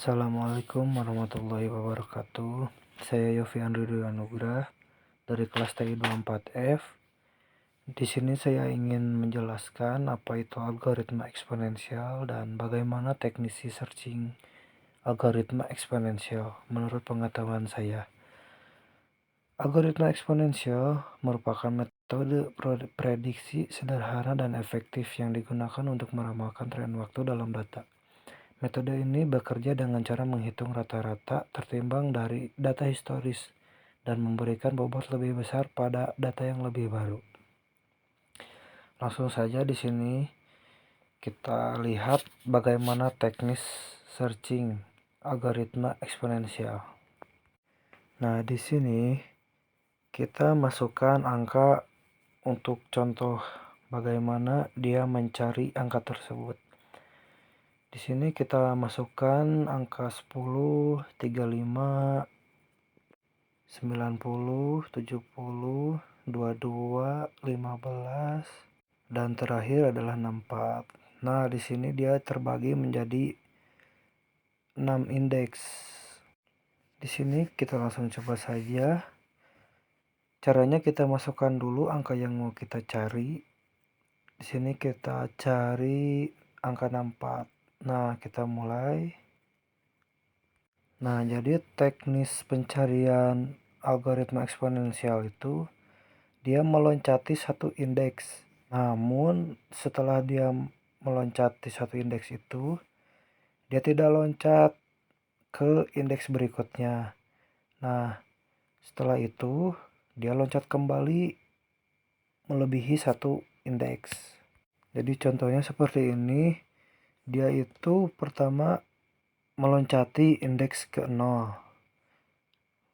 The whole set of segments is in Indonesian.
Assalamualaikum warahmatullahi wabarakatuh. Saya Yofian Ridho Anugrah dari kelas TI 24F. Di sini saya ingin menjelaskan apa itu algoritma eksponensial dan bagaimana teknisi searching algoritma eksponensial menurut pengetahuan saya. Algoritma eksponensial merupakan metode prediksi sederhana dan efektif yang digunakan untuk meramalkan tren waktu dalam data. Metode ini bekerja dengan cara menghitung rata-rata tertimbang dari data historis dan memberikan bobot lebih besar pada data yang lebih baru. Langsung saja di sini kita lihat bagaimana teknis searching algoritma eksponensial. Nah, di sini kita masukkan angka untuk contoh bagaimana dia mencari angka tersebut. Di sini kita masukkan angka 10, 35, 90, 70, 22, 15, dan terakhir adalah 64. Nah, di sini dia terbagi menjadi 6 indeks. Di sini kita langsung coba saja. Caranya kita masukkan dulu angka yang mau kita cari. Di sini kita cari angka 64. Nah, kita mulai. Nah, jadi teknis pencarian algoritma eksponensial itu dia meloncati satu indeks. Namun setelah dia meloncati satu indeks itu, dia tidak loncat ke indeks berikutnya. Nah, setelah itu dia loncat kembali melebihi satu indeks. Jadi contohnya seperti ini. Dia itu pertama meloncati indeks ke 0.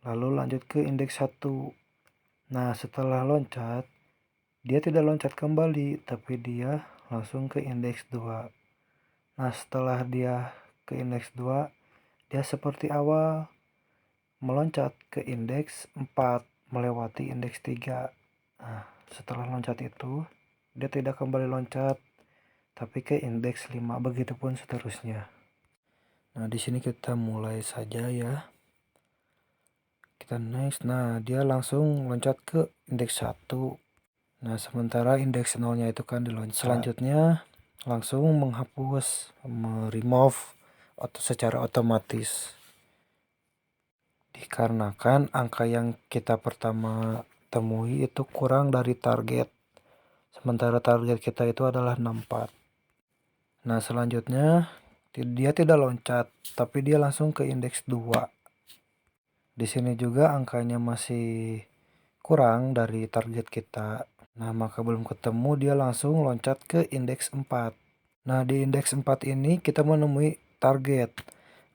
Lalu lanjut ke indeks 1. Nah, setelah loncat, dia tidak loncat kembali, tapi dia langsung ke indeks 2. Nah, setelah dia ke indeks 2, dia seperti awal meloncat ke indeks 4, melewati indeks 3. Nah, setelah loncat itu, dia tidak kembali loncat, tapi ke indeks 5, begitupun seterusnya. Nah, di sini kita mulai saja ya. Kita next. Nah, dia langsung loncat ke indeks 1. Nah, sementara indeks 0-nya itu kan diloncat. Selanjutnya langsung menghapus, remove atau secara otomatis. Dikarenakan angka yang kita pertama temui itu kurang dari target. Sementara target kita itu adalah 64. Nah, selanjutnya dia tidak loncat, tapi dia langsung ke indeks 2. Di sini juga angkanya masih kurang dari target kita. Nah, maka belum ketemu, dia langsung loncat ke indeks 4. Nah, di indeks 4 ini kita menemui target.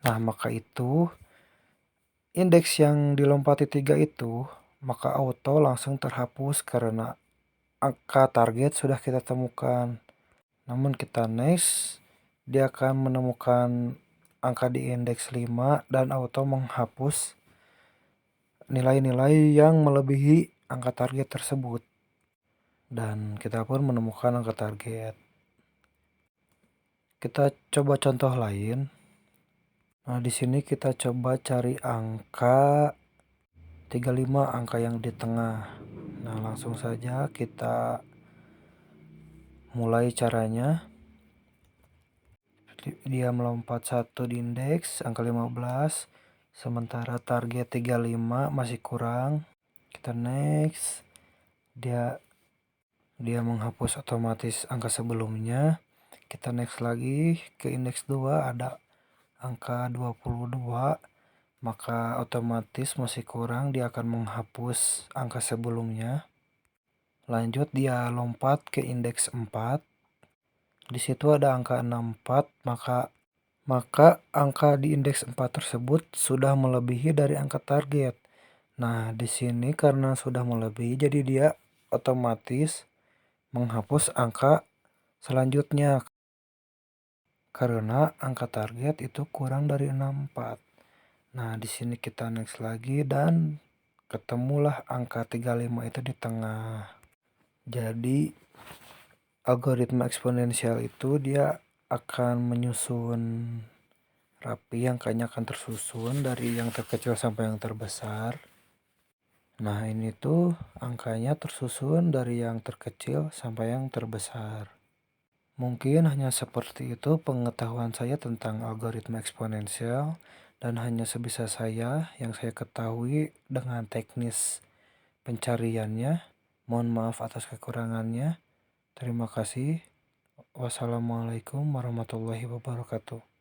Nah, maka itu indeks yang dilompati 3 itu, maka auto langsung terhapus karena angka target sudah kita temukan. Namun kita next, dia akan menemukan angka di indeks 5 dan auto menghapus nilai-nilai yang melebihi angka target tersebut. Dan kita pun menemukan angka target. Kita coba contoh lain. Nah, di sini kita coba cari angka 35, angka yang di tengah. Nah, langsung saja kita mulai caranya. Dia melompat satu di indeks, angka 15. Sementara target 35 masih kurang. Kita next. Dia menghapus otomatis angka sebelumnya. Kita next lagi ke indeks 2, ada angka 22, maka otomatis masih kurang, dia akan menghapus angka sebelumnya. Lanjut dia lompat ke indeks 4. Di situ ada angka 64, maka angka di indeks 4 tersebut sudah melebihi dari angka target. Nah, di sini karena sudah melebihi, jadi dia otomatis menghapus angka selanjutnya karena angka target itu kurang dari 64. Nah, di sini kita next lagi dan ketemulah angka 35 itu di tengah. Jadi algoritma eksponensial itu dia akan menyusun rapi, angkanya akan tersusun dari yang terkecil sampai yang terbesar. Nah, ini tuh angkanya tersusun dari yang terkecil sampai yang terbesar. Mungkin hanya seperti itu pengetahuan saya tentang algoritma eksponensial, dan hanya sebisa saya yang saya ketahui dengan teknis pencariannya. Mohon maaf atas kekurangannya. Terima kasih. Wassalamualaikum warahmatullahi wabarakatuh.